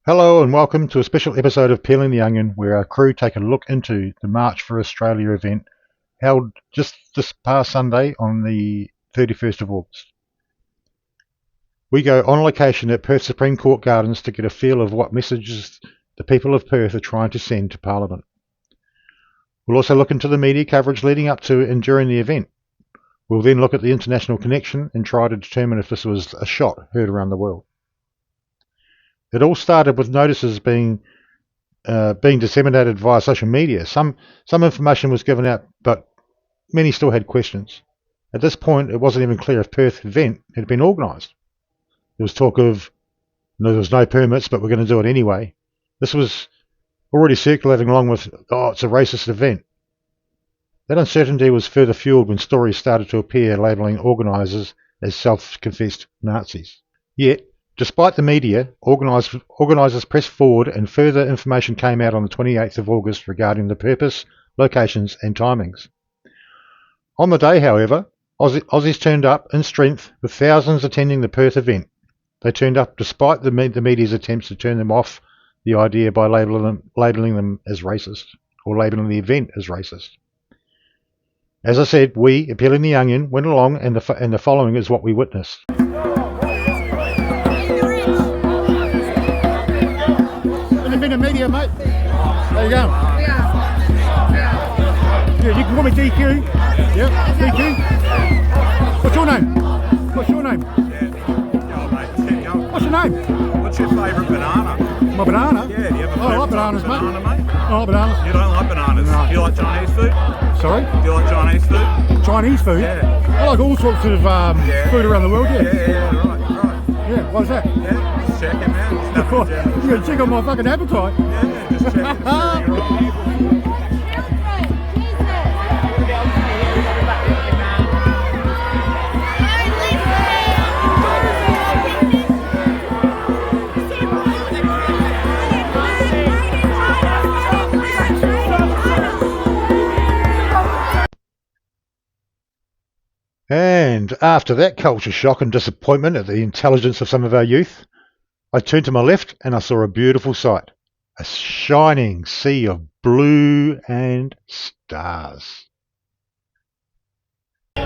Hello and welcome to a special episode of Peeling the Onion, where our crew take a look into the March for Australia event held just this past Sunday on the 31st of August. We go on location at Perth Supreme Court Gardens to get a feel of what messages the people of Perth are trying to send to Parliament. We'll also look into the media coverage leading up to and during the event. We'll then look at the international connection and try to determine if this was a shot heard around the world. It all started with notices being disseminated via social media. Some information was given out, but many still had questions. At this point, it wasn't even clear if Perth event had been organised. There was talk of there was no permits, but we're going to do it anyway. This was already circulating along with, it's a racist event. That uncertainty was further fueled when stories started to appear labelling organisers as self-confessed Nazis. Yet, despite the media, organisers pressed forward and further information came out on the 28th of August regarding the purpose, locations and timings. On the day, however, Aussies turned up in strength with thousands attending the Perth event. They turned up despite the media's attempts to turn them off the idea by labelling them as racist, or labelling the event as racist. As I said, we, at Peeling the Onion, went along and the following is what we witnessed. Been a media, mate. There you go. Yeah, you can call me DQ. Yeah, DQ. What's your name? What's your name? What's your name? What's your favourite banana? My banana? Yeah, do you have a I like bananas, banana, mate. I like bananas. You don't like bananas? No. Do you like Chinese food? Sorry? Do you like Chinese food? Chinese food? Yeah. I like all sorts of food around the world, yeah. Yeah, right. Yeah, what's that? Yeah, just checking, man. Just having a general You can check on my fucking appetite. Yeah, just checking. You're right. And after that culture shock and disappointment at the intelligence of some of our youth, I turned to my left and I saw a beautiful sight. A shining sea of blue and stars. No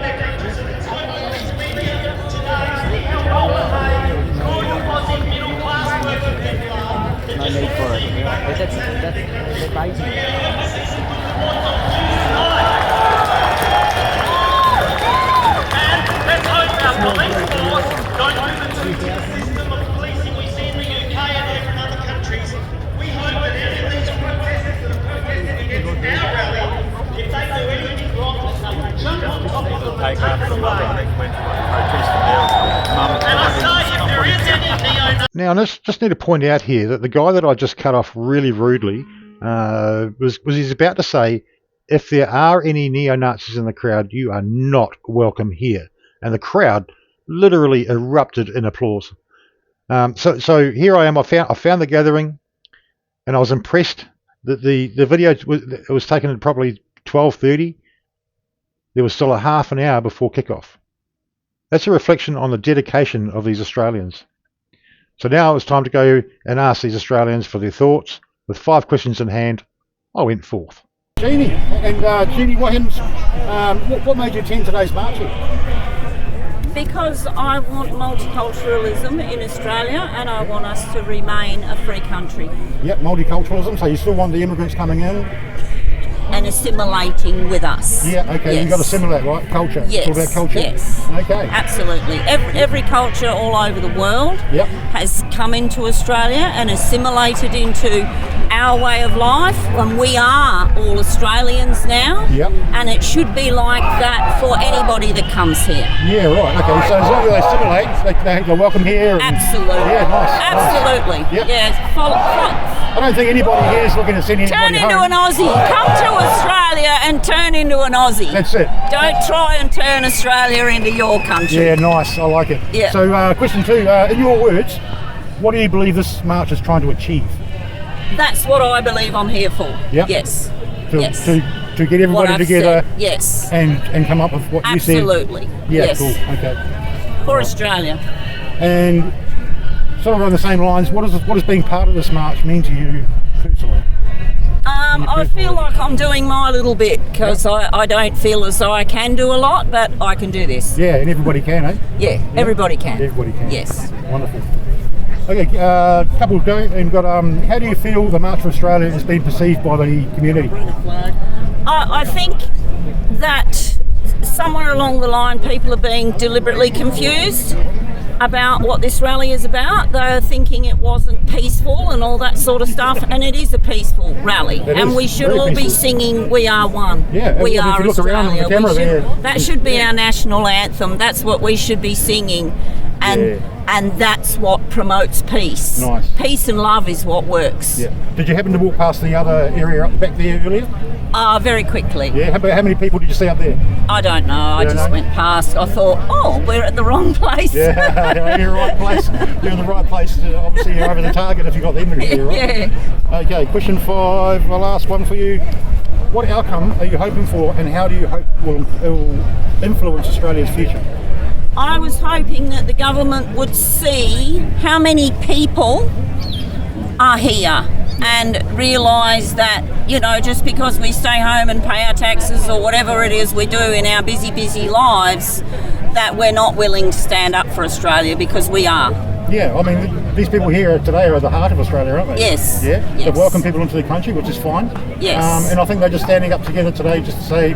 need for it. That's basic. Let's hope our police force don't overturn the system of policing we see in the UK and over in other countries. We hope that any of these protesters that are protesting against our rally, if they do anything wrong, that they will jump on top of them and take it away. And I say, if there is any neo-Nazi... Now, I just need to point out here that the guy that I just cut off really rudely was he's about to say, if there are any neo-Nazis in the crowd, you are not welcome here. And the crowd literally erupted in applause. So here I am. I found the gathering, and I was impressed that the video was taken at probably 12:30. There was still a half an hour before kickoff. That's a reflection on the dedication of these Australians. So now it was time to go and ask these Australians for their thoughts. With 5 questions in hand, I went forth. Jeannie, and Jeannie, what made you attend today's march here? Because I want multiculturalism in Australia and I want us to remain a free country Yep, multiculturalism, so you still want the immigrants coming in? and assimilating with us. Yeah, okay, Yes. you've got to assimilate, right? Culture. Yes, It's all about culture. yes. Okay. Absolutely. Every culture all over the world Yep. has come into Australia and assimilated into our way of life, and we are all Australians now. Yep. And it should be like that for anybody that comes here. Yeah, right, okay, so as long as they assimilate, they're welcome here. And, Absolutely. Yeah, nice. Absolutely. Yep. Yes. Follow. I don't think anybody here is looking to send Turn anybody into home. an Aussie. Come to Australia and turn into an Aussie. That's it. Don't try and turn Australia into your country. Yeah, nice, I like it. Yeah. So question 2, in your words, what do you believe this march is trying to achieve? That's what I believe I'm here for. Yep. Yes. To, yes. to get What everybody I've together said. Yes. and come up with what you said? Absolutely. Yeah, yes. cool, okay. For Australia. And sort of on the same lines, what does being part of this march mean to you personally? I feel like I'm doing my little bit because I don't feel as though I can do a lot, but I can do this. Yeah, and everybody can, eh? Yeah, everybody can. Everybody can. Yes. Wonderful. Okay, couple go, and we've got, how do you feel the March for Australia has been perceived by the community? I think that somewhere along the line people are being deliberately confused about what this rally is about. They're thinking it wasn't peaceful and all that sort of stuff, and it is a peaceful rally, and we should all be singing "We Are One." Yeah, we if are you look around on the Australia. camera That should be our national anthem. That's what we should be singing, and that's what promotes peace. Nice. Peace and love is what works. Yeah. Did you happen to walk past the other area up the back there earlier? Very quickly. Yeah. How many people did you see up there? I don't know. I just went past. I thought, oh, we're at the wrong place. Yeah, you're in the right place. You're in the right place. Obviously, you're over the target if you got the image there, right? Yeah. Okay, question 5, my last one for you. What outcome are you hoping for, and how do you hope it will influence Australia's future? I was hoping that the government would see how many people are here and realise that, you know, just because we stay home and pay our taxes or whatever it is we do in our busy lives, that we're not willing to stand up for Australia, because we are. Yeah, I mean, these people here today are at the heart of Australia, aren't they? Yes. Yeah? Yes. They've welcomed people into the country, which is fine. Yes. And I think they're just standing up together today just to say,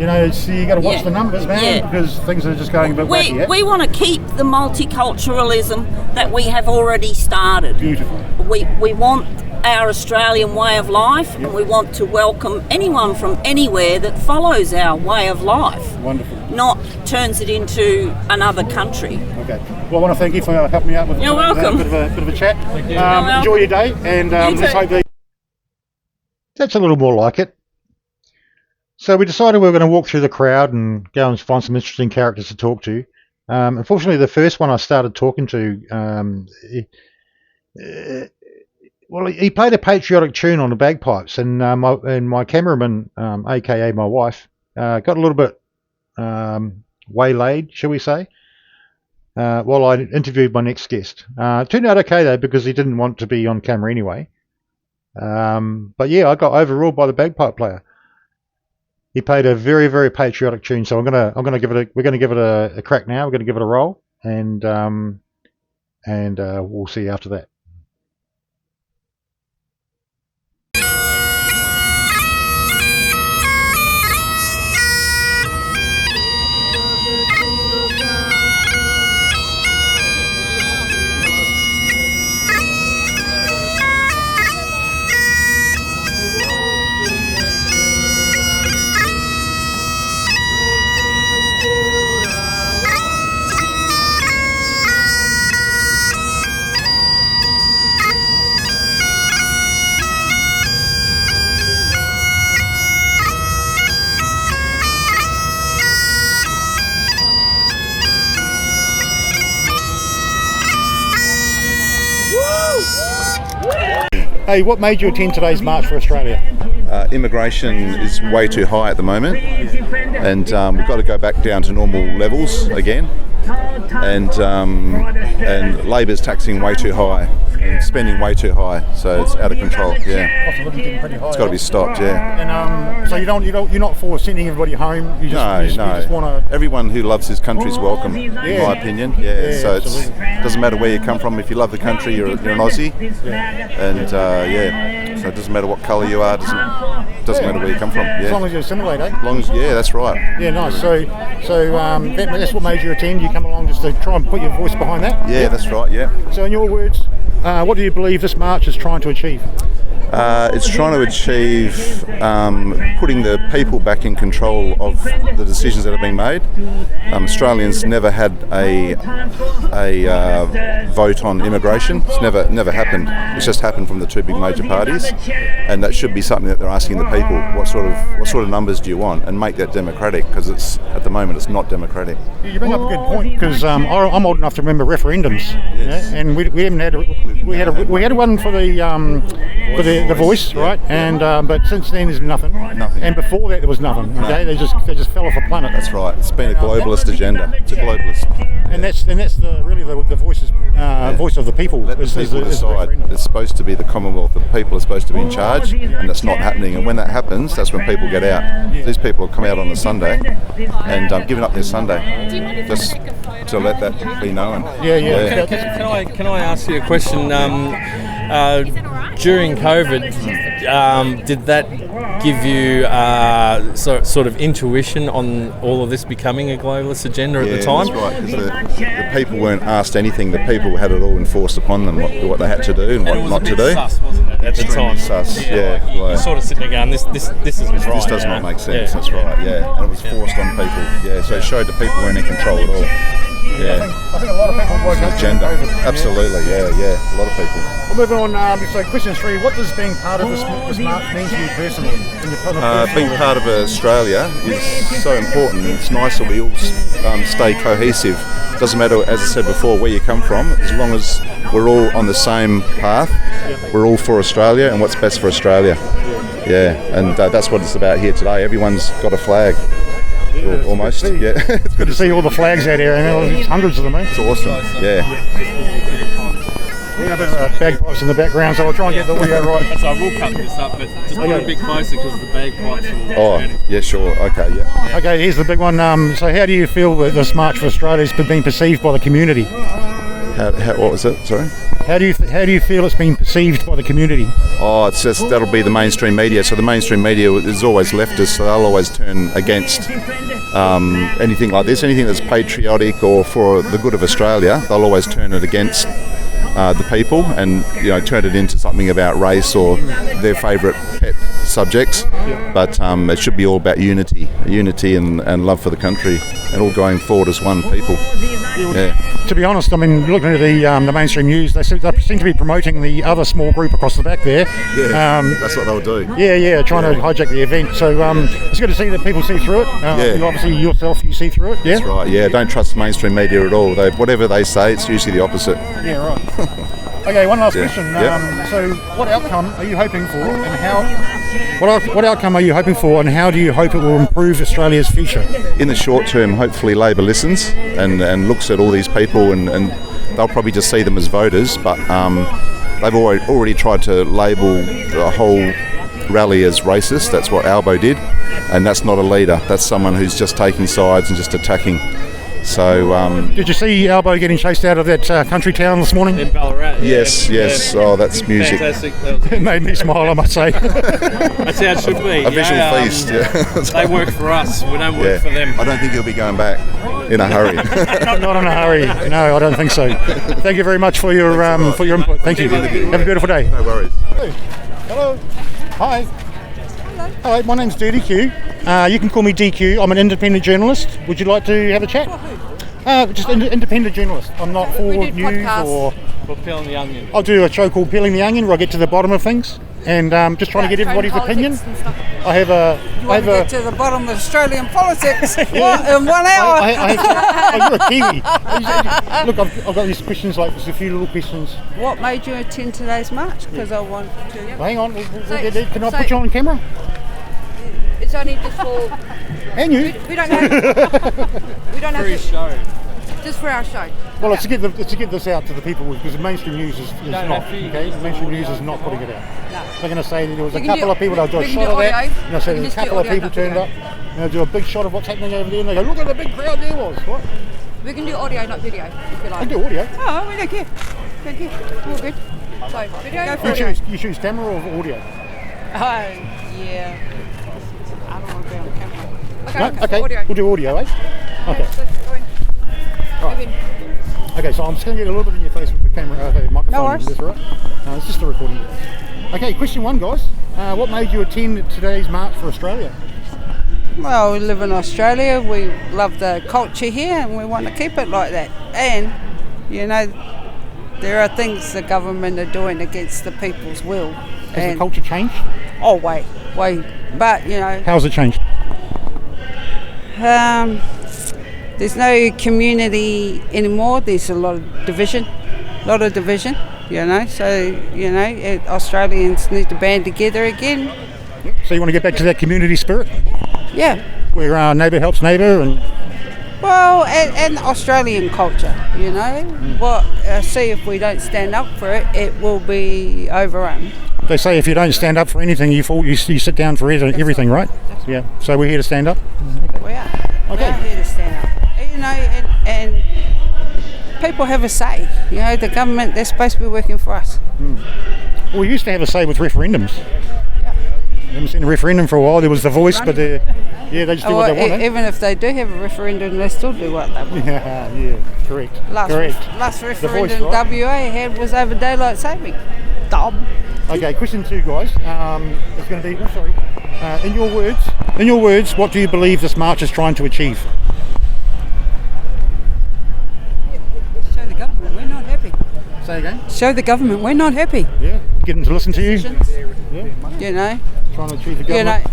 you know, you got to watch the numbers, man, because things are just going a bit wacky. Yeah? We want to keep the multiculturalism that we have already started. Beautiful. We want our Australian way of life, and we want to welcome anyone from anywhere that follows our way of life. Wonderful. Not turns it into another country. Okay. Well, I want to thank you for helping me out with You're welcome. a bit of a chat. Thank you. Enjoy your day, and let's hope that... That's a little more like it. So we decided we were going to walk through the crowd and go and find some interesting characters to talk to. Unfortunately, the first one I started talking to, he played a patriotic tune on the bagpipes, and my cameraman, aka my wife, got a little bit waylaid, shall we say, while I interviewed my next guest. Turned out okay though, because he didn't want to be on camera anyway. But yeah, I got overruled by the bagpipe player. He played a very, very patriotic tune, so we're gonna give it a crack now. We're gonna give it a roll, and we'll see you after that. Hey, what made you attend today's March for Australia? Immigration is way too high at the moment, and we've got to go back down to normal levels again. And Labor's taxing way too high and spending way too high, so it's out of control. Yeah, Cost of living getting pretty high. it's got to be stopped. Yeah. And so you're not for sending everybody home. You just want to. Everyone who loves his country is welcome, in my opinion. Yeah. So it doesn't matter where you come from. If you love the country, you're an Aussie. Yeah. And so it doesn't matter what colour you are. Doesn't matter where you come from. Yeah. As long as you assimilate, eh? As long as that's right. Yeah, nice. So that's what made you attend. You come along just to try and put your voice behind that. Yeah, that's right. Yeah. So in your words, what do you believe this march is trying to achieve? It's trying to achieve putting the people back in control of the decisions that are being made. Australians never had a vote on immigration. It's never happened. It's just happened from the two big major parties, and that should be something that they're asking the people. What sort of numbers do you want, and make that democratic, because at the moment it's not democratic. You bring up a good point, because I'm old enough to remember referendums, Yes. and we haven't had we had one for the the voice, right? And but since then there's been nothing. Nothing. And before that there was nothing. Okay, they just fell off a planet. That's right. It's been a globalist agenda. It's a globalist. And that's really the voice's voice of the people. Let the people decide. It's supposed to be the Commonwealth. The people are supposed to be in charge, and that's not happening. And when that happens, that's when people get out. These people have come out on a Sunday and given up their Sunday just to let that be known. Yeah. Can I ask you a question? During COVID, did that give you sort of intuition on all of this becoming a globalist agenda at the time? That's right, because the people weren't asked anything. The people had it all enforced upon them, what they had to do and what not to do. Sus, wasn't it, at the time? Sus, You're sort of sitting there going, this isn't right. This does not make sense. That's right. Yeah, and it was forced on people. Yeah, so it showed the people weren't in control at all. Yeah, I think a lot of people woke up during agenda. COVID. Absolutely. Yeah, a lot of people. We'll move on. So question 3: what does being part of this march mean to you personally? In your personal Being part of Australia is so important. It's nice that we all stay cohesive. Doesn't matter, as I said before, where you come from, as long as we're all on the same path, we're all for Australia and what's best for Australia. Yeah, and that's what it's about here today. Everyone's got a flag. Almost. Yeah. It's good to see all the flags out here, and there's hundreds of them. It's awesome. Yeah. We have bagpipes in the background, so I'll try and get the audio right. So I will cut this up, but just put it a bit closer because the bagpipes will... Yeah, sure. Okay, yeah. Okay, here's the big one. So how do you feel that this March for Australia has been perceived by the community? What was it? Sorry? How do you feel it's been perceived by the community? It's just that'll be the mainstream media. So the mainstream media is always leftist, so they'll always turn against anything like this, anything that's patriotic or for the good of Australia. They'll always turn it against the people, and turn it into something about race or their favourite pet subjects. But it should be all about unity and love for the country, and all going forward as one people. Yeah. To be honest, I mean, looking at the mainstream news, they seem to be promoting the other small group across the back there. Yeah, that's what they'll do. Yeah, trying to hijack the event. So it's good to see that people see through it. Obviously, yourself, you see through it. Yeah, that's right. Yeah, don't trust mainstream media at all. Whatever they say, it's usually the opposite. Yeah, right. Okay, one last question. So, what outcome are you hoping for, and how? What outcome are you hoping for, and how do you hope it will improve Australia's future? In the short term, hopefully Labor listens and looks at all these people, and they'll probably just see them as voters, but they've already tried to label the whole rally as racist. That's what Albo did, and that's not a leader. That's someone who's just taking sides and just attacking. So, did you see Albo getting chased out of that country town this morning? In Ballarat. Yes. Oh, that's music. Fantastic. It made me smile, I must say. That's how it should be. A visual feast. Yeah. They work for us. We don't work for them. I don't think he'll be going back in a hurry. Not in a hurry. No, I don't think so. Thank you very much for your input. Thank you. Have a beautiful day. No worries. Hello. Hi. Hello, my name's Dirty Q. You can call me DQ. I'm an independent journalist. Would you like to have a chat? Just independent journalist. I'm not for news or... We're peeling the onion. I'll do a show called Peeling the Onion where I get to the bottom of things and just trying to get everybody's opinion. I have get to the bottom of Australian politics in 1 hour. You're a Kiwi. Look, I've got these questions, like there's a few little questions. What made you attend today's march? Because I want to... Hang on, can I put you on camera? It's only just for... And you? We don't have... We don't have to... show. Just for our show. Well, it's to get this out to the people, because the mainstream news is not. Okay, the mainstream news is not putting it out. No. They're going to say that there was a couple of people. They'll do a shot of that. And they'll say there's a couple of people turned up. And they'll do a big shot of what's happening over there. And they go, look at the big crowd there was. What? We can do audio, not video, if you like. I can do audio. Oh, we don't care. Don't care. All good. So, video. Go for you choose camera or audio? Yeah. I don't want to be on camera. Okay. Audio. We'll do audio, eh? Okay. Right. Okay, so I'm just going to get a little bit in your face with the camera, the microphone. No worries. That's all right. It's just a recording. Okay, question 1, guys. What made you attend today's March for Australia? Well, we live in Australia. We love the culture here, and we want to keep it like that. And, there are things the government are doing against the people's will. Has the culture changed? Oh, way. But, How's it changed? There's no community anymore. There's a lot of division. lot of division, so, Australians need to band together again. So you want to get back to that community spirit Yeah. where neighbour helps neighbour and Well, and Australian culture, see if we don't stand up for it, it will be overrun. they say if you don't stand up for anything, you sit down for everything, right? Yeah. So we're here to stand up. We are. Okay. We are here to stand up. And people have a say. The government, they're supposed to be working for us. Well, we used to have a say with referendums. We haven't seen a referendum for a while. There was the voice, but they just do what they want. Even if they do have a referendum, they still do what they want. Yeah, correct. Last referendum voice, right? WA had was over daylight saving. Dumb. Okay, question 2, guys. It's going to be. In your words, what do you believe this march is trying to achieve? Show the government we're not happy. Say again. Show the government we're not happy. Yeah. Get them to listen to you. Yeah. Trying to achieve the government.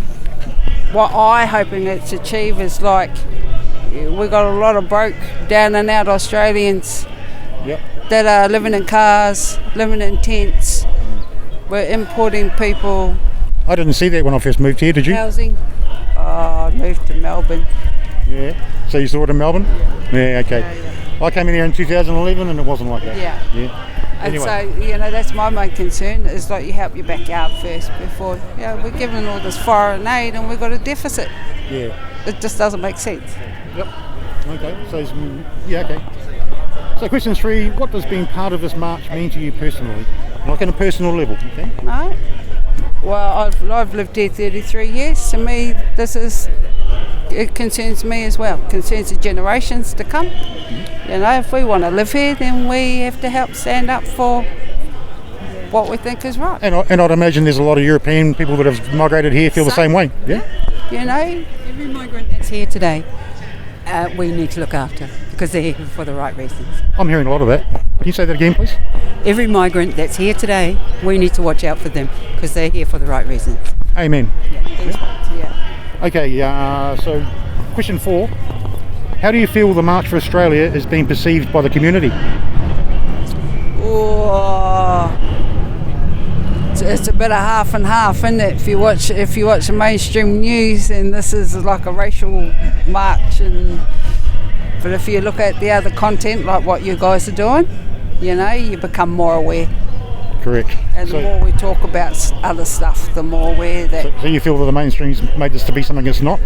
What I hoping it's achieve is we got a lot of broke down and out Australians that are living in cars, living in tents. We're importing people. I didn't see that when I first moved here, did you? Housing. I moved to Melbourne. Yeah. So you saw it in Melbourne? Yeah, okay. I came in here in 2011 and it wasn't like that. Yeah. And Anyway. so, that's my main concern is you help your backyard first before, we're giving all this foreign aid and we've got a deficit. Yeah. It just doesn't make sense. Yep. Okay. So, okay. So question 3, what does being part of this march mean to you personally? Like on a personal level, okay? No. Well, I've lived here 33 years. To me, it concerns me as well. Concerns the generations to come. If we want to live here, then we have to help stand up for what we think is right. And I'd imagine there's a lot of European people that have migrated here feel the same way. Yeah. Every migrant that's here today, we need to look after because they're here for the right reasons. I'm hearing a lot of that. Can you say that again, please? Every migrant that's here today, we need to watch out for them because they're here for the right reasons. Amen. Yeah. Okay, so question 4. How do you feel the March for Australia is being perceived by the community? It's a bit of half and half, isn't it? If you watch the mainstream news, and this is like a racial march, but if you look at the other content, like what you guys are doing, you become more aware. Correct. And the more we talk about other stuff, the more aware that. So you feel that the mainstream's made this to be something it's not?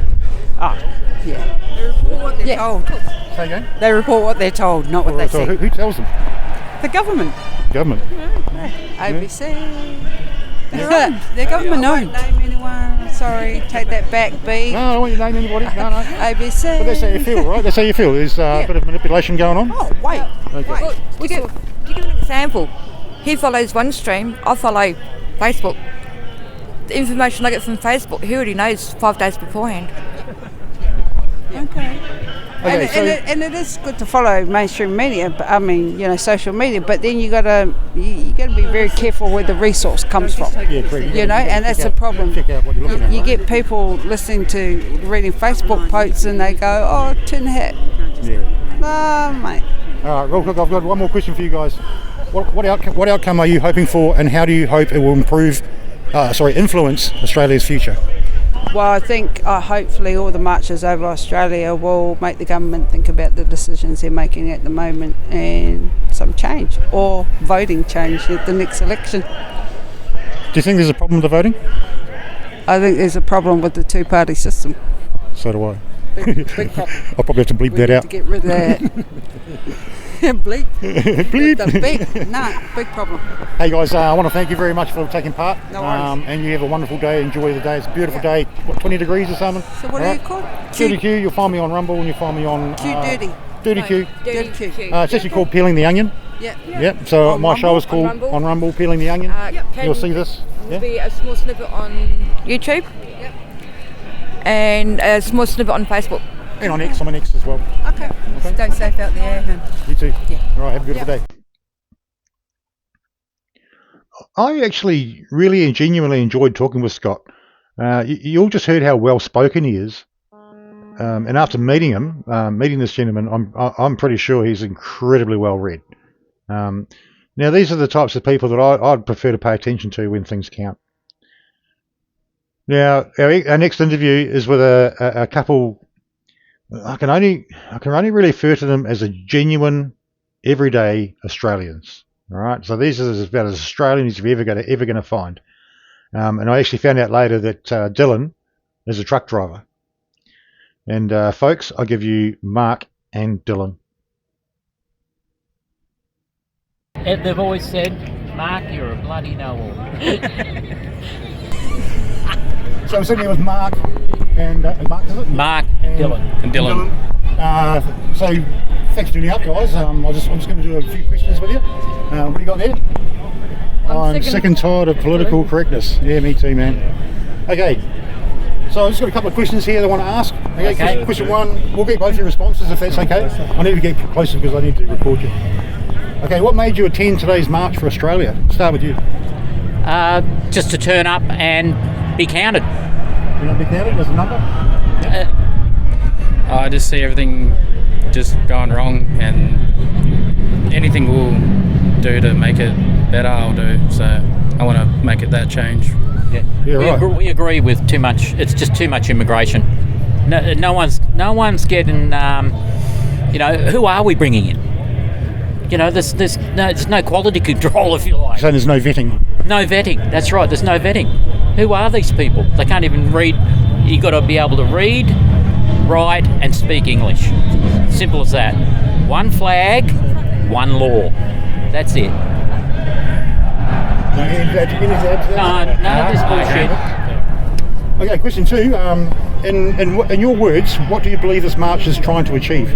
Yeah. They report what they're told. Say again? They report what they're told, not what they So see. who tells them? The government. Government. ABC. They're government I won't owned. name anyone. Sorry, take that back, B. No, I don't want you to name anybody. No. ABC. But that's how you feel, right? That's how you feel. There's a bit of manipulation going on. Oh, wait. Okay. To give an example, he follows one stream, I follow Facebook. The information I get from Facebook, he already knows 5 days beforehand. Okay. Okay, And it is good to follow mainstream media, but social media. But then you got to be very careful where the resource comes from. Yeah, correct. And that's the problem. Check out what you're looking at. You get people listening to reading Facebook posts, and they go, "Oh, tin hat." Yeah. No, mate. All right, real quick, I've got one more question for you guys. What outcome are you hoping for, and how do you hope it will influence Australia's future? Well, I think hopefully all the marches over Australia will make the government think about the decisions they're making at the moment and some change or voting change at the next election. Do you think there's a problem with the voting? I think there's a problem with the two-party system. So do I. Big problem. I'll probably have to bleep We that need out. to get rid of that. Bleep. Bleep. The big problem. Hey guys, I want to thank you very much for taking part. No worries. And you have a wonderful day. Enjoy the day. It's a beautiful day. What, 20 degrees or something? So what are you called? Dirty Q. You'll find me on Rumble and you'll find me on Dirty. Dirty Q. Dirty Q. It's actually called Peeling the Onion. Yeah. Yep. So On my show Rumble, is called on Rumble. On Rumble Peeling the Onion. You'll see this. Will be a small snippet on YouTube. Yep. And a small snippet on Facebook. And on X, I'm on X as well. Okay. Stay safe out there. And You too. All right. Have a beautiful day. I actually really and genuinely enjoyed talking with Scott. You all just heard how well spoken he is, and after meeting him, meeting this gentleman, I'm pretty sure he's incredibly well read. Now, these are the types of people that I'd prefer to pay attention to when things count. Now, our next interview is with a couple. I can only really refer to them as a genuine, everyday Australians. All right, so these are about as Australian as you're ever going to find. And I actually found out later that Dylan is a truck driver. And folks, I give you Mark and Dylan. They've always said, Mark, you're a bloody know-all. So I'm sitting here with Mark and Mark, is it? Mark and Dylan. And Dylan. So thanks for tuning up, guys. I'm just going to do a few questions with you. What do you got there? I'm sick and tired of political correctness. Yeah, me too, man. Okay, so I've just got a couple of questions here that I want to ask. Okay. Question one, we'll get both your responses if that's okay. I need to get closer because I need to record you. Okay, what made you attend today's March for Australia? Start with you. Just to turn up and be counted. You want to be counted as a number? I just see everything just going wrong, and anything we'll do to make it better, I'll do. So I want to make it that change. Yeah, we agree with too much. It's just too much immigration. No one's getting. Who are we bringing in? There's no quality control, if you like. So there's no vetting. No vetting. That's right. There's no vetting. Who are these people? They can't even read. You got to be able to read, write, and speak English. Simple as that. One flag, one law. That's it. No, this bullshit. Okay, question two. In your words, what do you believe this march is trying to achieve?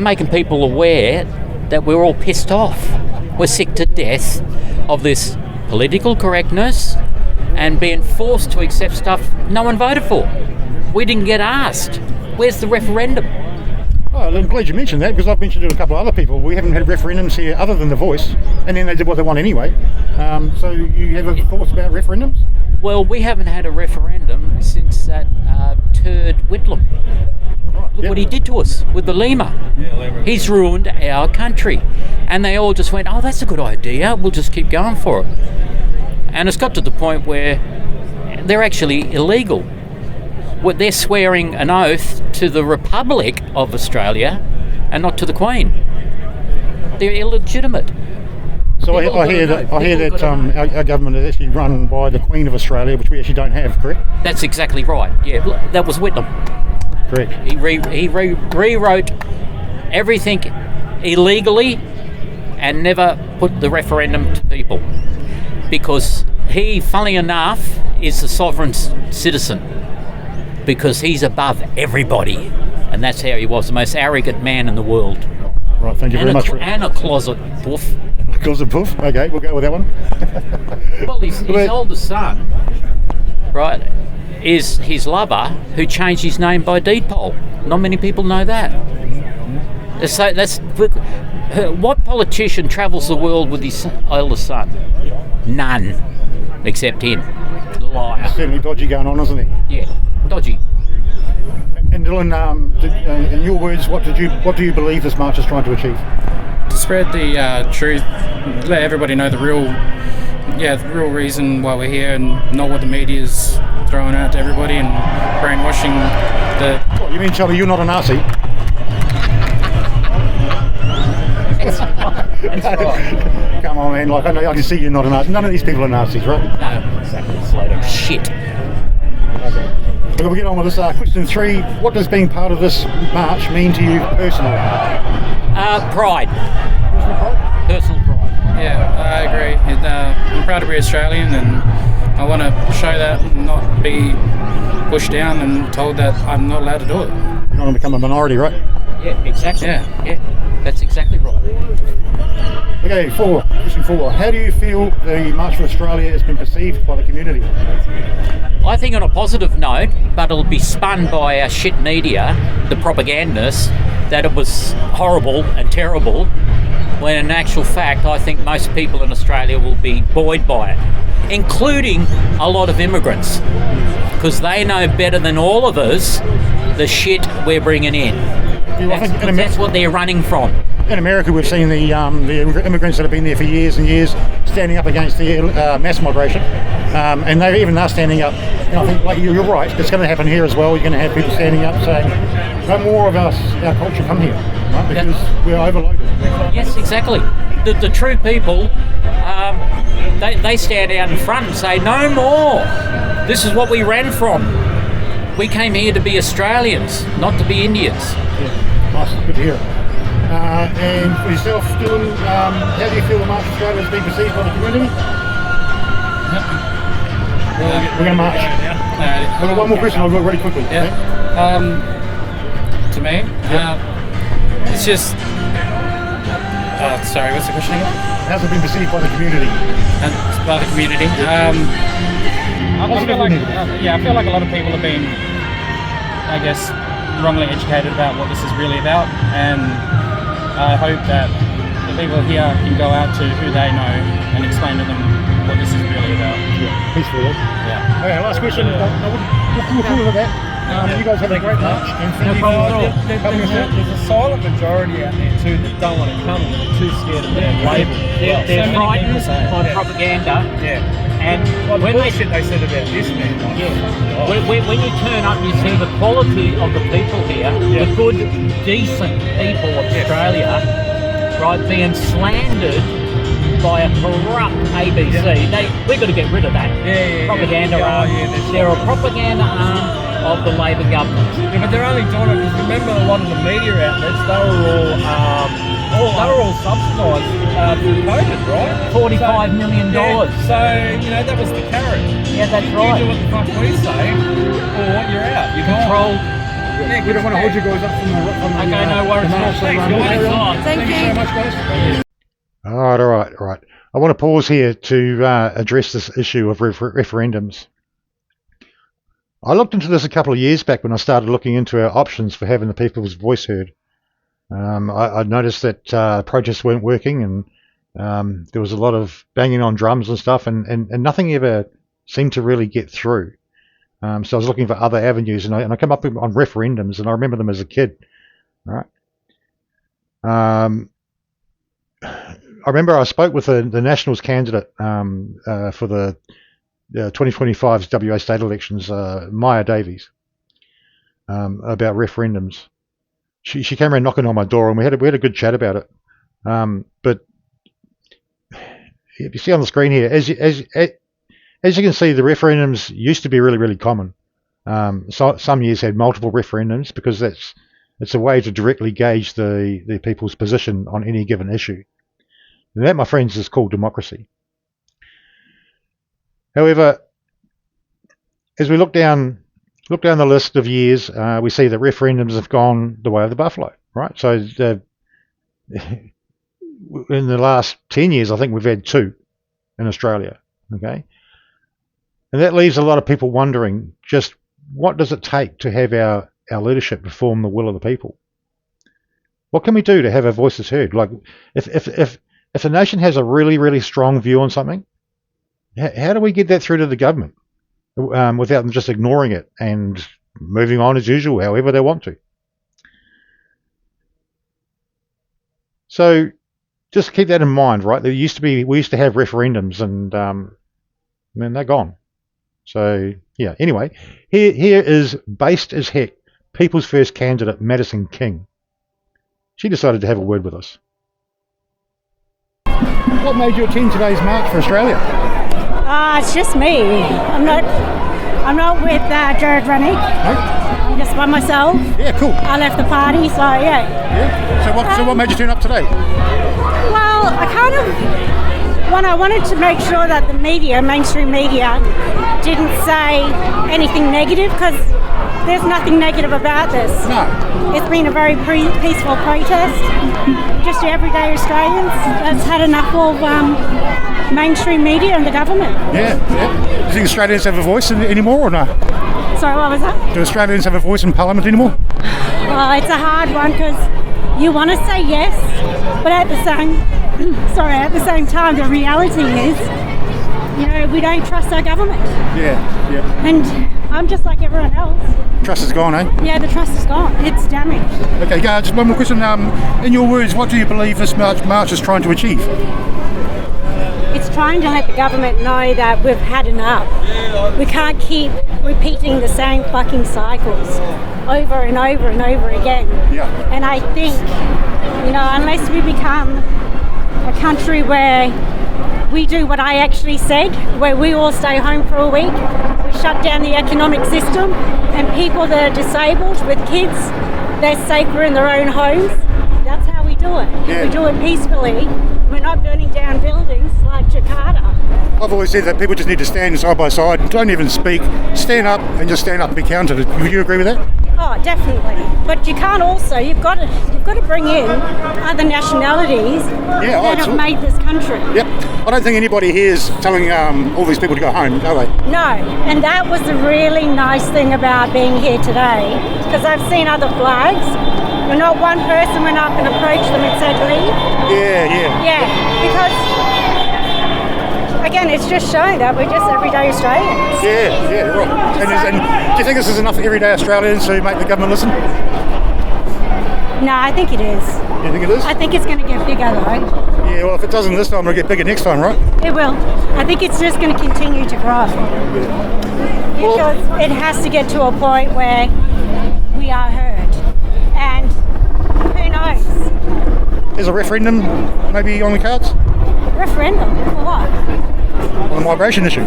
Making people aware that we're all pissed off. We're sick to death of this political correctness and being forced to accept stuff no one voted for. We didn't get asked. Where's the referendum? Oh, I'm glad you mentioned that because I've mentioned it to a couple of other people. We haven't had referendums here other than The Voice, and then they did what they want anyway. So you have thoughts about referendums? Well, we haven't had a referendum since that turd Whitlam. Look what he did to us with the Lima. He's ruined our country. And they all just went, oh, that's a good idea. We'll just keep going for it. And it's got to the point where they're actually illegal. They're swearing an oath to the Republic of Australia and not to the Queen. They're illegitimate. So I hear that our government is actually run by the Queen of Australia, which we actually don't have, correct? That's exactly right. Yeah, that was Whitlam. Correct. He rewrote everything illegally and never put the referendum to people because he, funnily enough, is a sovereign citizen because he's above everybody, and that's how he was, the most arrogant man in the world. Right, thank you very much. And a closet poof. A closet poof? Okay, we'll go with that one. Well, his oldest son, right, is his lover who changed his name by deed poll. Not many people know that. So what politician travels the world with his eldest son? None, except him. Liar. Certainly dodgy going on, isn't he? Yeah, dodgy. And Dylan, in your words, what do you believe this march is trying to achieve? To spread the truth, let everybody know the real reason why we're here, and not what the media's throwing out to everybody and brainwashing the. What, you mean, Charlie, you're not a Nazi? That's right. Come on, man. Like I can see you're not a Nazi. None of these people are Nazis, right? No, exactly. It's a load of shit. Okay. We'll get on with this. Question 3. What does being part of this march mean to you personally? Pride. Personal pride? Personal pride. Yeah, I agree. I'm proud to be Australian, and I want to show that and not be pushed down and told that I'm not allowed to do it. You don't want to become a minority, right? Yeah, exactly. Yeah, that's exactly right. Okay, question 4. How do you feel the March for Australia has been perceived by the community? I think on a positive note, but it'll be spun by our shit media, the propagandists, that it was horrible and terrible, when in actual fact I think most people in Australia will be buoyed by it, including a lot of immigrants, because they know better than all of us the shit we're bringing in. That's what they're running from. in America, we've seen the immigrants that have been there for years and years standing up against the mass migration, and even they're standing up. And I think, like you're right, it's going to happen here as well. You're going to have people standing up saying, "No more of our culture come here," right? Because we're overloaded. Yes, exactly. The true people, they stand out in front and say, "No more. This is what we ran from. We came here to be Australians, not to be Indians." Yeah, nice, good to hear. And for yourself, Dylan, how do you feel the March for Australia has been perceived by the community? We're going to march. I've got one more question, I'll go really quickly. Yeah. To me, it's just... sorry, what's the question again? How's it been perceived by the community? By the community? I feel like a lot of people have been, I guess, wrongly educated about what this is really about, and I hope that the people here can go out to who they know and explain to them what this is really about. Yeah, peacefully. Yeah. Okay, last question. We'll call it that. You guys have a great march, and thank you for coming us out. There's a silent majority out there too that don't want to come and they're too scared of being labelled. They're frightened by propaganda. Yeah. And Like when the bullshit they said about this man. when you turn up, you see the quality of the people here, the good, decent people of Australia, right, being slandered by a corrupt ABC. We've got to get rid of that propaganda arm. They're a propaganda arm of the Labor government. Yeah, but they're only doing it because remember a lot of the media outlets, they were all subsidised through COVID, right? $45 million. So, that was the carrot. Yeah, that's right. You do what the fuck we say, or you're out. You're controlled. Yeah, we don't want to hold you guys up from the okay, no worries. Thank you so much, guys. All right. I want to pause here to address this issue of referendums. I looked into this a couple of years back when I started looking into our options for having the people's voice heard. I noticed that protests weren't working, and there was a lot of banging on drums and stuff, and nothing ever seemed to really get through. So I was looking for other avenues, and I came up on referendums, and I remember them as a kid. Right. I remember I spoke with the Nationals candidate for the 2025 WA state elections, Maya Davies, about referendums. She came around knocking on my door, and we had a good chat about it. But if you see on the screen here, as you can see, the referendums used to be really, really common. So some years had multiple referendums because it's a way to directly gauge the people's position on any given issue. And that, my friends, is called democracy. However, as we look down the list of years, we see that referendums have gone the way of the buffalo, right? So in the last 10 years, I think we've had 2 in Australia, okay? And that leaves a lot of people wondering just what does it take to have our leadership perform the will of the people? What can we do to have our voices heard? Like, if a nation has a really, really strong view on something, how do we get that through to the government without them just ignoring it and moving on as usual, however they want to? So just keep that in mind, right? We used to have referendums, and man, they're gone. So yeah. Anyway, here is based as heck People's First candidate Madison King. She decided to have a word with us. What made you attend today's March for Australia? It's just me. I'm not with Jared Rennick. No? I'm just by myself. Yeah, cool. I left the party, so yeah. Yeah. So what made you turn up today? Well, I wanted to make sure that the media, mainstream media, didn't say anything negative, because there's nothing negative about this. No. It's been a very peaceful protest. Just everyday Australians that's had enough of mainstream media and the government. Yeah. Do you think Australians have a voice anymore or no? Sorry, what was that? Do Australians have a voice in Parliament anymore? Well, it's a hard one, because you want to say yes, but at the same time, the reality is You know, we don't trust our government. Yeah, yeah. And I'm just like everyone else. Trust is gone, eh? Yeah, the trust is gone. It's damaged. Okay, just one more question. In your words, what do you believe this march is trying to achieve? It's trying to let the government know that we've had enough. We can't keep repeating the same fucking cycles over and over and over again. Yeah. And I think, you know, unless we become a country where we do what I actually said, where we all stay home for a week, we shut down the economic system, and people that are disabled with kids, they're safer in their own homes. That's how we do it. Yeah. We do it peacefully. We're not burning down buildings like Jakarta. I've always said that people just need to stand side by side, don't even speak, stand up and just stand up and be counted. Would you agree with that? Oh, definitely. But you can't also, you've got to bring in other nationalities that have made this country. Yep. I don't think anybody here is telling all these people to go home, are they? No, and that was the really nice thing about being here today, because I've seen other flags. We're not one person, we're not going to approach them and say leave. Yeah, yeah. Yeah, because again, it's just showing that we're just everyday Australians. Yeah, right. And do you think this is enough for everyday Australians to make the government listen? No, I think it is. You think it is? I think it's going to get bigger though. Yeah, well, if it doesn't this time, it'll get bigger next time, right? It will. I think it's just going to continue to grow. Because it has to get to a point where we are heard. And who knows? There's a referendum maybe on the cards? Referendum? For what? On the migration issue.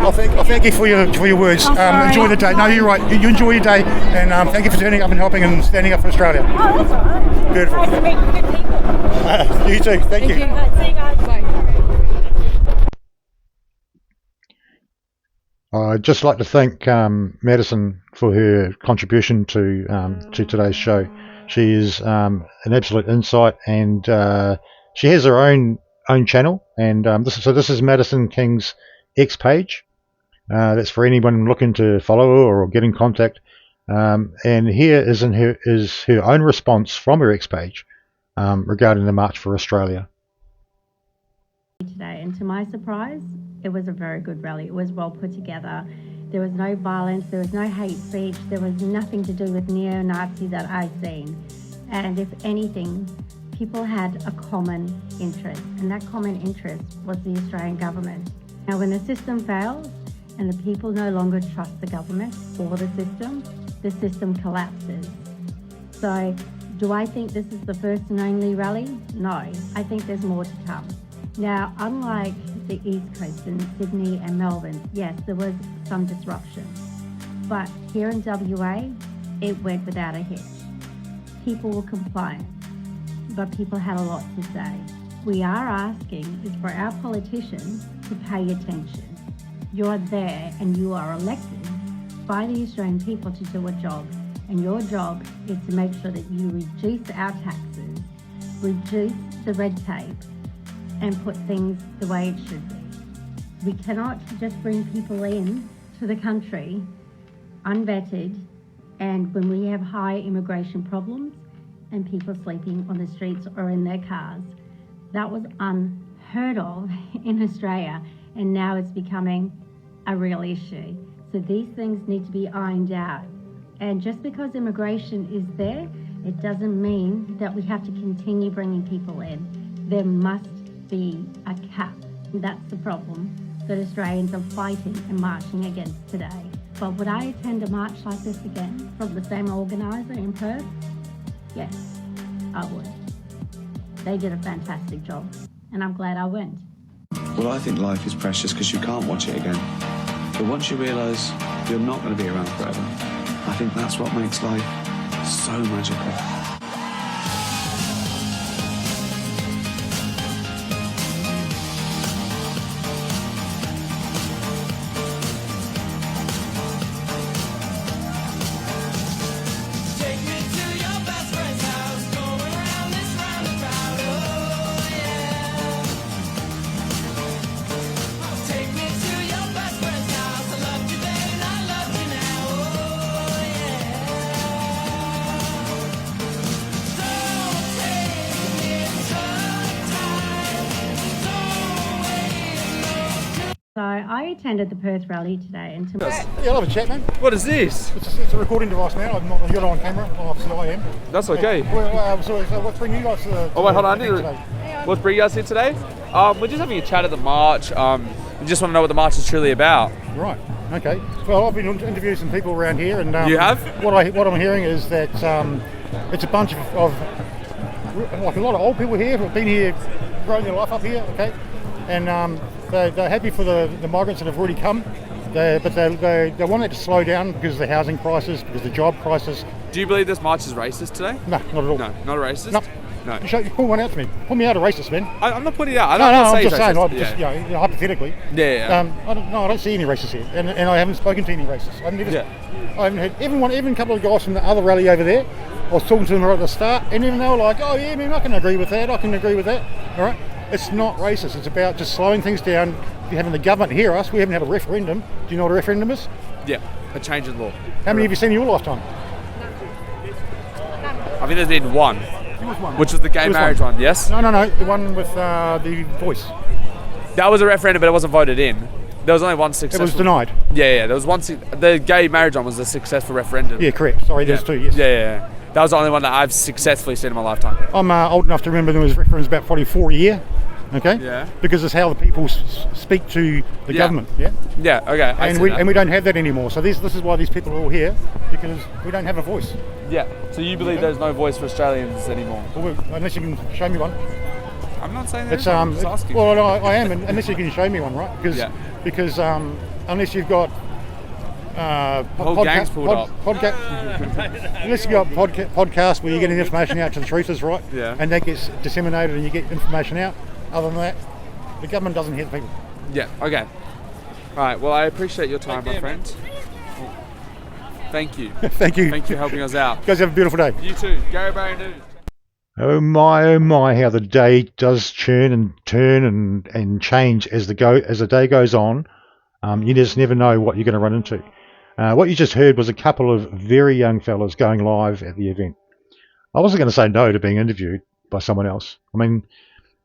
I thank you for your words. Enjoy the day. No, you're right. You enjoy your day, and thank you for turning up and helping and standing up for Australia. Oh, that's all right. Beautiful. Nice to meet good people. You too. Thank you. See you guys. Bye. I'd just like to thank Madison for her contribution to today's show. She is an absolute insight, and she has her own channel. And this is Madison King's X page. That's for anyone looking to follow her or get in contact. And here is her own response from her X page regarding the March for Australia. Today, and to my surprise, it was a very good rally. It was well put together. There was no violence, there was no hate speech, there was nothing to do with neo-Nazi that I've seen. And if anything, people had a common interest, and that common interest was the Australian government. Now, when the system fails and the people no longer trust the government or the system collapses. So, do I think this is the first and only rally? No, I think there's more to come. Now, unlike the East Coast in Sydney and Melbourne, yes, there was some disruption. But here in WA, it went without a hitch. People were compliant, but people had a lot to say. We are asking is for our politicians to pay attention. You're there and you are elected by the Australian people to do a job. And your job is to make sure that you reduce our taxes, reduce the red tape, and put things the way it should be. We cannot just bring people in to the country unvetted, and when we have high immigration problems and people sleeping on the streets or in their cars. That was unheard of in Australia, and now it's becoming a real issue. So these things need to be ironed out. And just because immigration is there, it doesn't mean that we have to continue bringing people in. There must be a cap. That's the problem that Australians are fighting and marching against today. But would I attend a march like this again from the same organiser in Perth? Yes, I would. They did a fantastic job, and I'm glad I went. Well, I think life is precious because you can't watch it again. But once you realise you're not going to be around forever, I think that's what makes life so magical. So I attended the Perth rally today, and to Yeah, I'll have a chat, man. What is this? It's a recording device, man. I'm not, you're not on camera. Well, obviously I am. That's okay. So what's bringing you guys to the... Oh wait, hold on. today? What's bringing us here today? We're just having a chat at the march. We just want to know what the march is truly about. Right. Okay. Well, I've been interviewing some people around here, and You have? What I'm hearing is that it's a bunch of like a lot of old people here who've been here, growing their life up here. Okay, and they're happy for the migrants that have already come. But they want it to slow down because of the housing crisis, because of the job crisis. Do you believe this march is racist today? No, not at all. No, not a racist? No. No. You pull one out to me. Pull me out a racist, man. I'm not putting it out. I'm just saying. Racist. Just, hypothetically. Yeah. I don't see any racists here, and I haven't spoken to any racists. I haven't heard even a couple of guys from the other rally over there. I was talking to them right at the start, and even they were like, "Oh yeah, man, I can agree with that. I can agree with that." All right. It's not racist. It's about just slowing things down. Having the government hear us. We haven't had a referendum. Do you know what a referendum is? Yeah, a change in law. How many have you seen in your lifetime? I think there's been one. Which was the gay marriage one, yes? No, the one with the voice. That was a referendum, but it wasn't voted in. There was only one successful. It was denied. Yeah. There was one. The gay marriage one was a successful referendum. Yeah, correct. Sorry, there's two. Yes. Yeah. That was the only one that I've successfully seen in my lifetime. I'm old enough to remember there was referendums about 44 a year. Okay. Yeah. Because it's how the people speak to the government. Yeah. Yeah. Okay. And we don't have that anymore. So this is why these people are all here, because we don't have a voice. Yeah. So you believe there's no voice for Australians anymore? Well, unless you can show me one. I'm not saying that. It's I'm just asking. Well, I am, unless you can show me one, right? Because unless you've got whole gang's pulled up. Unless you've got podcasts where you're getting information out to the truthers, right? Yeah. And that gets disseminated and you get information out. Other than that, the government doesn't hear the people. Yeah. Okay. All right. Well, I appreciate your time, my friend. Thank you. Thank you. Thank you for helping us out. You guys have a beautiful day. You too. Gary Barry News. Oh my, how the day does churn and turn and change as the day goes on. You just never know what you're going to run into. What you just heard was a couple of very young fellas going live at the event. I wasn't going to say no to being interviewed by someone else. I mean,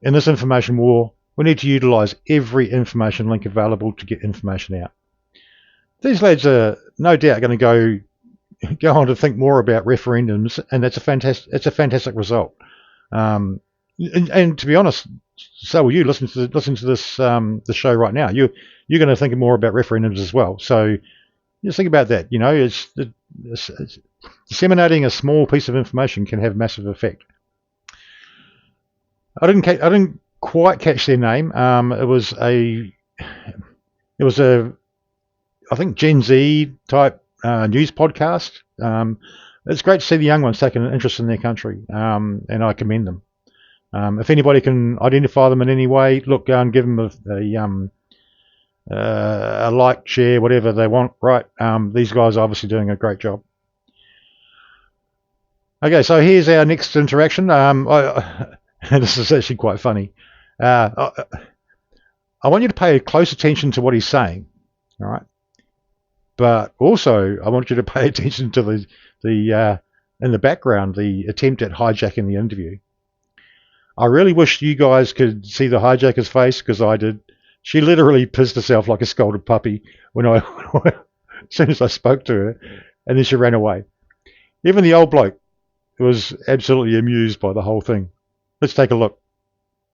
in this information war, we need to utilise every information link available to get information out. These lads are no doubt going to go on to think more about referendums, and it's a fantastic result. And to be honest, so will you. Listen to this the show right now. You're going to think more about referendums as well. So just think about that. You know, it's disseminating a small piece of information can have massive effect. I didn't quite catch their name. It was a I think Gen Z type news podcast. It's great to see the young ones taking an interest in their country, and I commend them. If anybody can identify them in any way, look, go and give them a like, share, whatever they want. Right? These guys are obviously doing a great job. Okay, so here's our next interaction. This is actually quite funny. I want you to pay close attention to what he's saying. All right. But also, I want you to pay attention to the in the background, the attempt at hijacking the interview. I really wish you guys could see the hijacker's face, because I did. She literally pissed herself like a scolded puppy as soon as I spoke to her, and then she ran away. Even the old bloke was absolutely amused by the whole thing. Let's take a look.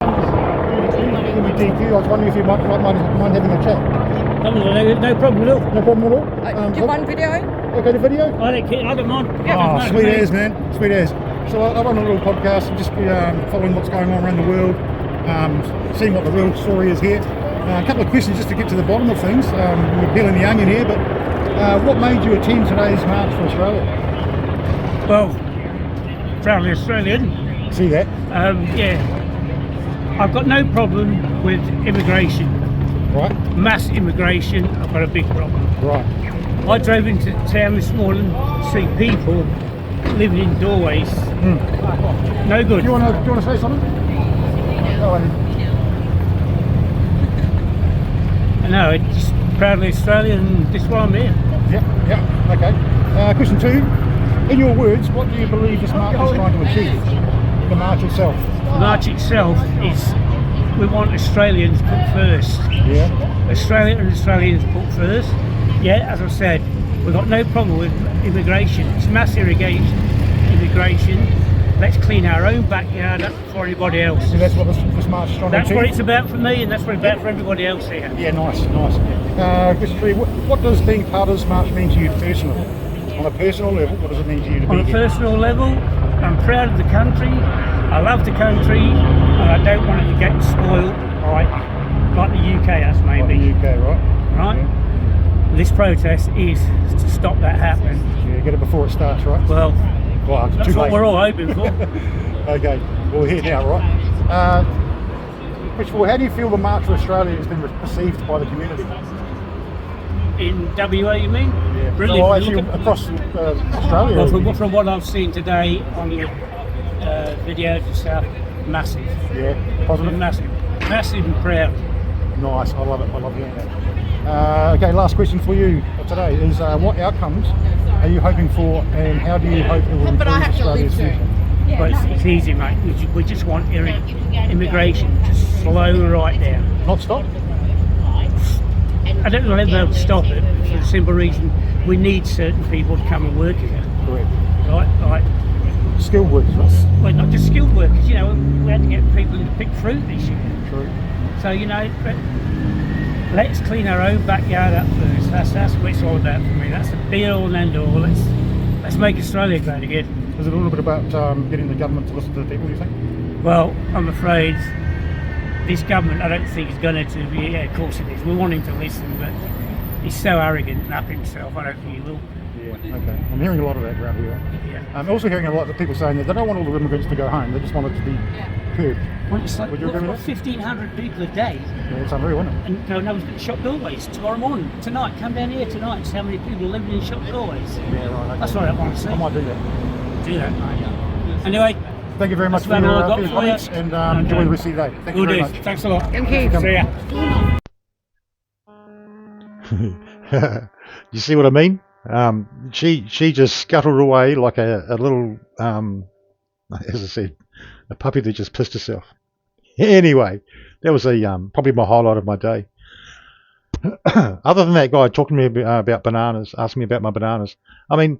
I was wondering if you might having a chat. No problem at all. No problem at all. Do you want video? Okay, the video? I don't mind. Oh, sweet as, man. Sweet as. So I run a little podcast. I'm just following what's going on around the world, seeing what the real story is here. A couple of questions just to get to the bottom of things. We're peeling the onion here, but what made you attend today's March for Australia? Well, proudly Australian. See that? Yeah. I've got no problem with immigration. Right. Mass immigration, I've got a big problem. Right. I drove into town this morning to see people living in doorways. No good. Do you want to say something? No, it's just proudly Australian, and this is why I'm here. Yeah, okay. Question 2. In your words, what do you believe this march is trying to achieve? The march itself. The march itself is, we want Australians put first. Yeah. Australia and Australians put first. Yeah, as I said, we've got no problem with immigration. It's mass immigration. Let's clean our own backyard up for anybody else. So that's what this march is trying to That's achieve? what it's about for me, and that's what it's about for everybody else here. Yeah, nice. Question 3, what does being part of this march mean to you personally? On a personal level, what does it mean to you to On be a here? personal level, I'm proud of the country. I love the country, and I don't want it to get spoiled, like the UK has maybe. Like the UK, right? Right? Yeah. This protest is to stop that happening. Yeah, get it before it starts, right? Well, that's too what late. we're all hoping for. Okay, well, we're here now, right? Question 4, how do you feel the March for Australia has been perceived by the community? In WA, you mean? Yeah. Brilliant. No, actually, across Australia. Well, from what I've seen today on the videos and stuff, massive. Yeah, positive? Massive and proud. Nice, I love it, I love hearing that. Okay, last question for you today is what outcomes are you hoping for, and how do you hope it will improve Australia's future? But it's easy, mate. We just want immigration to slow right down. Not stop? I don't know if they'll stop it for the simple reason we need certain people to come and work here. Correct. Right? Skilled workers, right? Well, not just skilled workers, you know, we had to get people to pick fruit this year. True. So, you know, let's clean our own backyard up first. That's what it's all about for me. That's the be all and end all. Let's make Australia great again. Is it a little bit about getting the government to listen to the people, you think? Well, I'm afraid this government, I don't think is going to be. Yeah, of course it is. We want him to listen, but he's so arrogant and up himself. I don't think he will. Yeah. Okay. I'm hearing a lot of that around here. Yeah. I'm also hearing a lot of people saying that they don't want all the immigrants to go home. They just want it to be curbed. Well, it's like, Would you agree with that? 1,500 people a day. Yeah, it's unreal, isn't it? And no one's going to shop doorways tomorrow morning, tonight. Come down here tonight and see how many people are living in shop doorways. Yeah, right. Okay. That's what I want to see. I might do that. Do that, mate. Anyway, thank you very much for that's your, about all I got for comments, you. and enjoy the rest of your day. Thank you very much. Thanks a lot. Thank you. See ya. You see what I mean? She just scuttled away like a little, as I said, a puppy that just pissed herself. Anyway, that was probably my highlight of my day. Other than that guy talking to me about bananas, asking me about my bananas. I mean,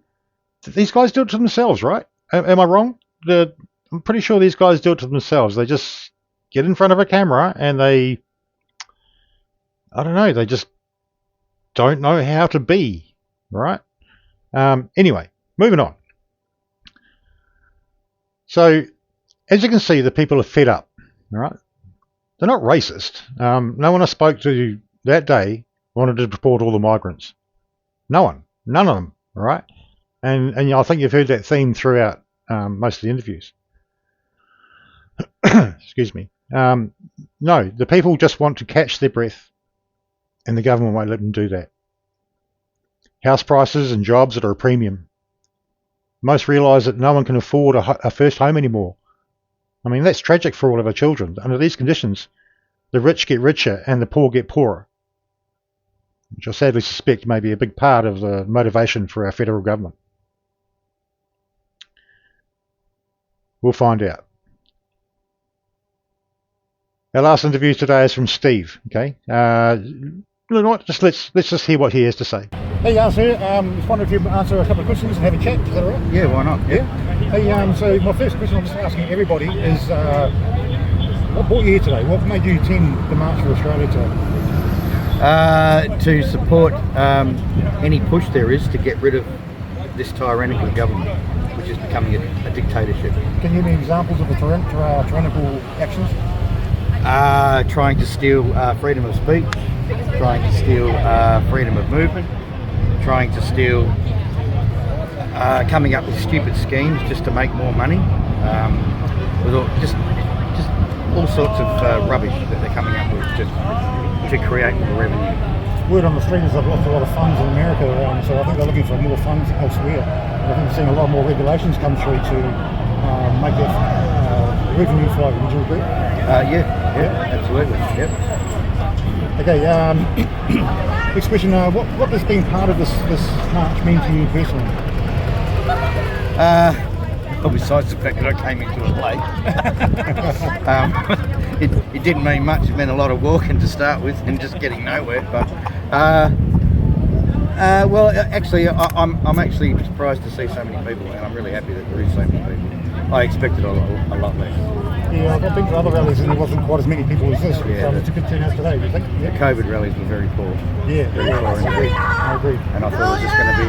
these guys do it to themselves, right? Am I wrong? I'm pretty sure these guys do it to themselves. They just get in front of a camera and they just don't know how to be, right? Anyway, moving on. So, as you can see, the people are fed up, right? They're not racist. No one I spoke to that day wanted to deport all the migrants. No one. None of them, right? And I think you've heard that theme throughout most of the interviews. Excuse me. No, the people just want to catch their breath, and the government won't let them do that. House prices and jobs that are a premium. Most realise that no one can afford a first home anymore. I mean, that's tragic for all of our children. Under these conditions, the rich get richer and the poor get poorer, which I sadly suspect may be a big part of the motivation for our federal government. We'll find out. Our last interview today is from Steve. Okay, just let's just hear what he has to say. Hey, sir. Just wondering if you can answer a couple of questions and have a chat. Is that all right? Yeah, why not? Yeah. Hey, so my first question I'm just asking everybody is, what brought you here today? What made you attend the March for Australia today? To support any push there is to get rid of this tyrannical government, which is becoming a dictatorship. Can you give me examples of the tyrannical actions? Trying to steal freedom of speech, trying to steal freedom of movement, trying to steal, coming up with stupid schemes just to make more money, with just all sorts of rubbish that they're coming up with just to create more revenue. Word on the street is they've lost a lot of funds in America, so I think they're looking for more funds elsewhere. I think we're seeing a lot more regulations come through to make that revenue flow. Would you agree? Yeah, absolutely. Yep. Okay. Next question. What does being part of this march mean to you personally? Well, besides the fact that I came into it late, it didn't mean much. It meant a lot of walking to start with and just getting nowhere. But well, actually, I'm actually surprised to see so many people, and I'm really happy that there is so many people. I expected a lot less. Yeah, I've been to other rallies and there wasn't quite as many people as this. Yeah, So it's a good turnout today, do you think? The COVID rallies were very poor. Yeah, Very poor indeed. I agree. And I thought it was just going to be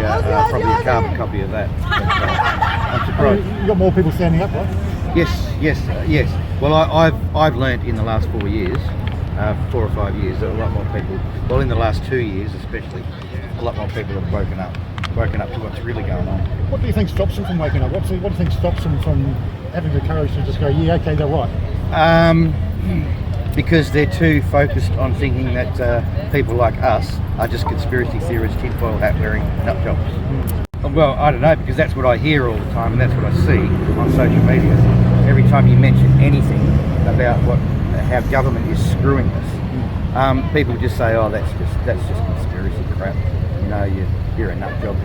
probably a carbon copy of that. But, I'm surprised. You got more people standing up, right? Yes. Well, I've learnt in the last 4 years, 4 or 5 years, that a lot more people. Well, in the last 2 years especially, a lot more people have woken up to what's really going on. What do you think stops them from waking up? What do you think stops them from having the courage to just go, yeah, okay, they're right? Because they're too focused on thinking that people like us are just conspiracy theorists, tinfoil hat wearing nut jobs. Well, I don't know, because that's what I hear all the time, and that's what I see on social media. Every time you mention anything about how government is screwing us, people just say, "Oh, that's just conspiracy crap." You know, you're a nut job.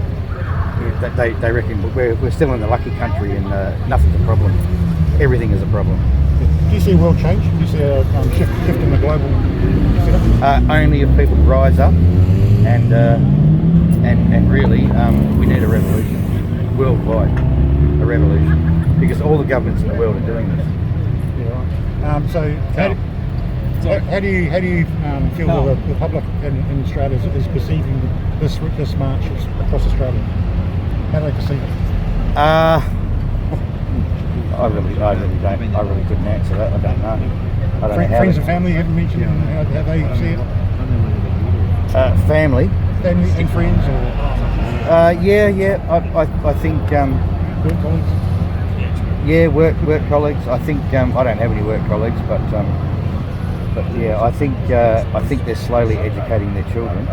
They reckon we're still in the lucky country and nothing's a problem. Everything is a problem. Do you see a world change? Do you see a shift in the global setup? Only if people rise up and really we need a revolution worldwide, a revolution, because all the governments in the world are doing this. Yeah, right. So how do you feel the public in Australia is perceiving this march across Australia? How do they perceive it? I really couldn't answer that. I don't know. Friends and family haven't mentioned how they see it. Family and friends, or I think work colleagues. Yeah, work colleagues. I think I don't have any work colleagues, but yeah, I think they're slowly educating their children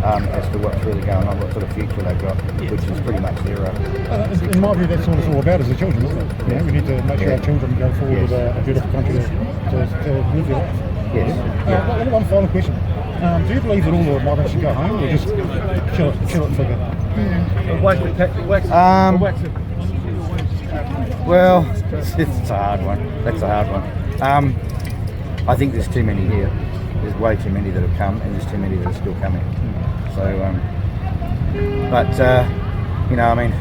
as to what's really going on, what sort of future they've got, which is pretty much zero. In my view, that's what it's all about, is the children, isn't it? You know, we need to make sure our children go forward with a beautiful country to live their life. Yes. One final question. Do you believe that all the migrants should go home, or just chill it and figure? Well, it's a hard one. That's a hard one. I think there's too many here. There's way too many that have come, and there's too many that are still coming. So, you know, I mean,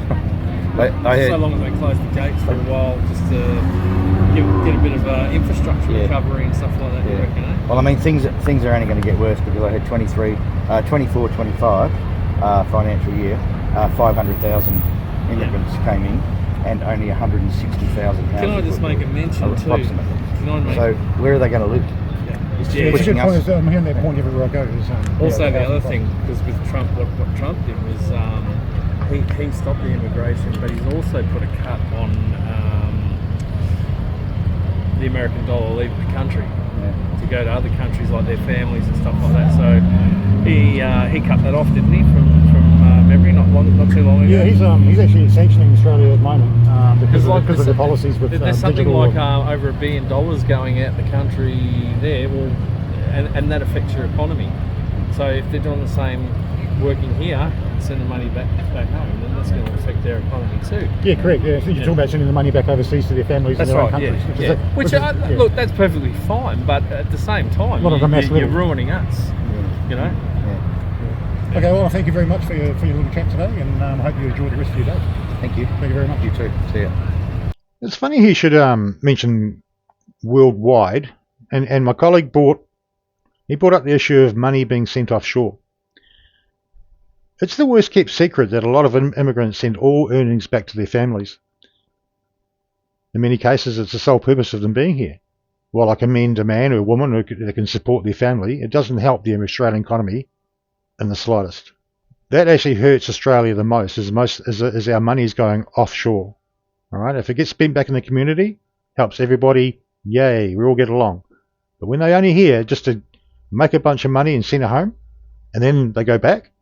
I heard. So long as they close the gates for a while, just to get a bit of infrastructure recovery and stuff like that. You reckon, eh? Well, I mean, things are only going to get worse, because I had 24-25 financial year, 500,000 immigrants came in, and only 160,000 houses. Can I just make a mention too? Approximately. So where are they going to live? It's a good point. I'm hearing that point everywhere I go. Also, the other thing, because with Trump, what Trump did was he stopped the immigration, but he's also put a cut on the American dollar leaving the country to go to other countries, like their families and stuff like that. So he cut that off, didn't he, from memory, not too long ago? Yeah, he's actually sanctioning Australia at the moment because of the policies with there's something digital like over $1 billion going out the country there, well, and that affects your economy. So if they're doing the same working here and sending money back home, then that's going to affect their economy too. Yeah, correct. Yeah, so you're talking about sending the money back overseas to their families in their own countries. Look, that's perfectly fine, but at the same time, you're ruining us. You know. Okay, well, thank you very much for your little chat today, and I hope you enjoy the rest of your day. Thank you. Thank you very much. You too. See ya. It's funny he should mention worldwide, and my colleague brought up the issue of money being sent offshore. It's the worst kept secret that a lot of immigrants send all earnings back to their families. In many cases, it's the sole purpose of them being here. While I commend a man or a woman who can support their family, it doesn't help the Australian economy in the slightest. That actually hurts Australia the most, as our money is going offshore. All right, if it gets spent back in the community, helps everybody. Yay, we all get along. But when they only here just to make a bunch of money and send it home, and then they go back,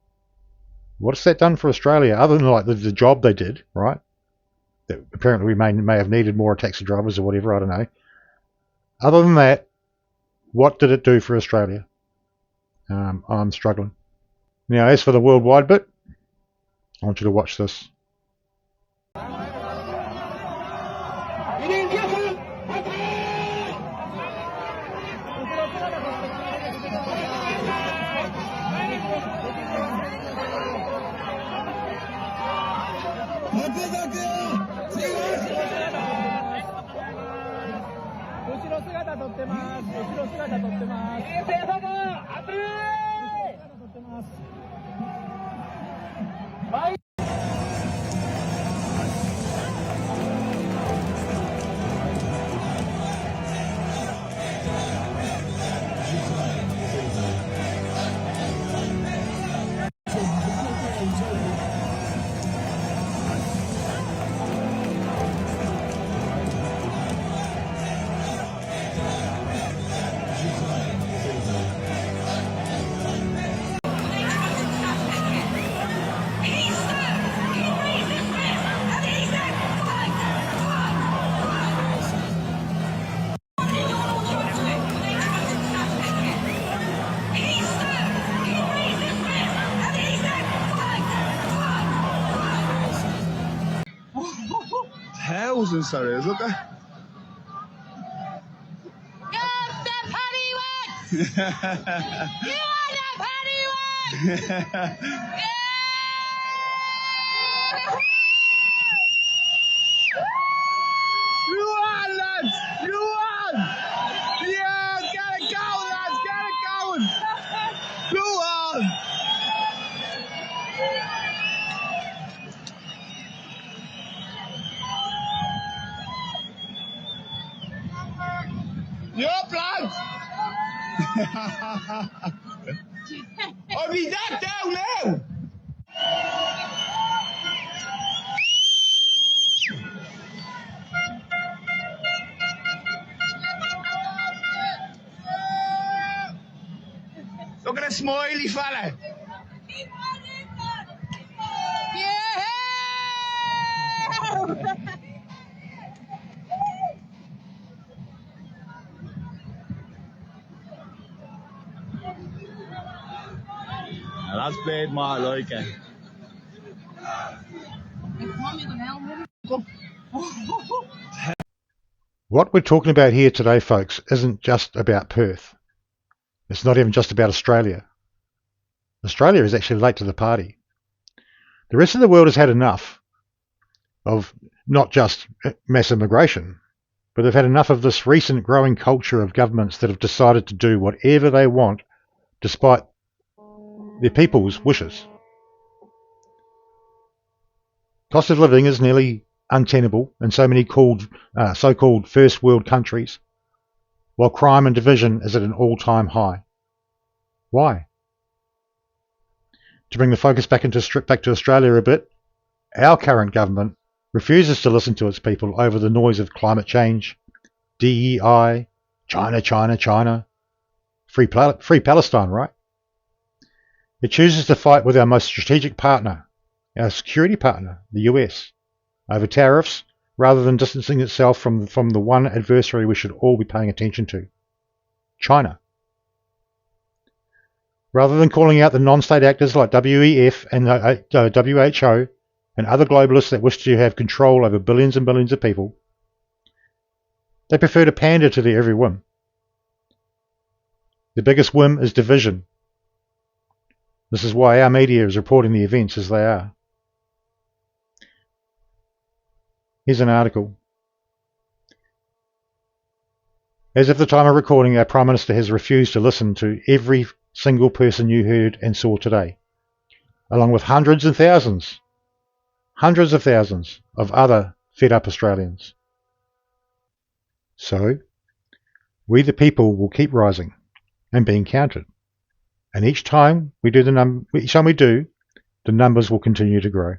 what's that done for Australia? Other than like the job they did, right? That apparently we may have needed more taxi drivers or whatever. I don't know. Other than that, what did it do for Australia? I'm struggling. Now, as for the worldwide bit, I want you to watch this. Thousands, sorry, look at. You are the party one! You won, lads! You won! Yeah, get it going, lads! Get it going! You won! You up, lads! I'll be that down now! Look at the smiley fella! That's bad, mate, like it. What we're talking about here today, folks, isn't just about Perth. It's not even just about Australia. Australia is actually late to the party. The rest of the world has had enough of not just mass immigration, but they've had enough of this recent growing culture of governments that have decided to do whatever they want despite their people's wishes. Cost of living is nearly untenable in so many so-called first world countries, while crime and division is at an all-time high. Why? To bring the focus back to Australia a bit, our current government refuses to listen to its people over the noise of climate change, DEI, China, free Palestine, right? It chooses to fight with our most strategic partner, our security partner, the US, over tariffs rather than distancing itself from the one adversary we should all be paying attention to, China. Rather than calling out the non-state actors like WEF and WHO and other globalists that wish to have control over billions and billions of people, they prefer to pander to their every whim. The biggest whim is division. This is why our media is reporting the events as they are. Here's an article. As of the time of recording, our Prime Minister has refused to listen to every single person you heard and saw today, along with hundreds of thousands of other fed-up Australians. So, we the people will keep rising and being counted. And each time we do, the numbers will continue to grow.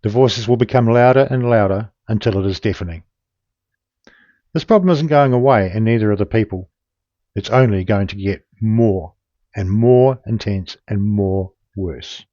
The voices will become louder and louder until it is deafening. This problem isn't going away, and neither are the people. It's only going to get more and more intense and more worse.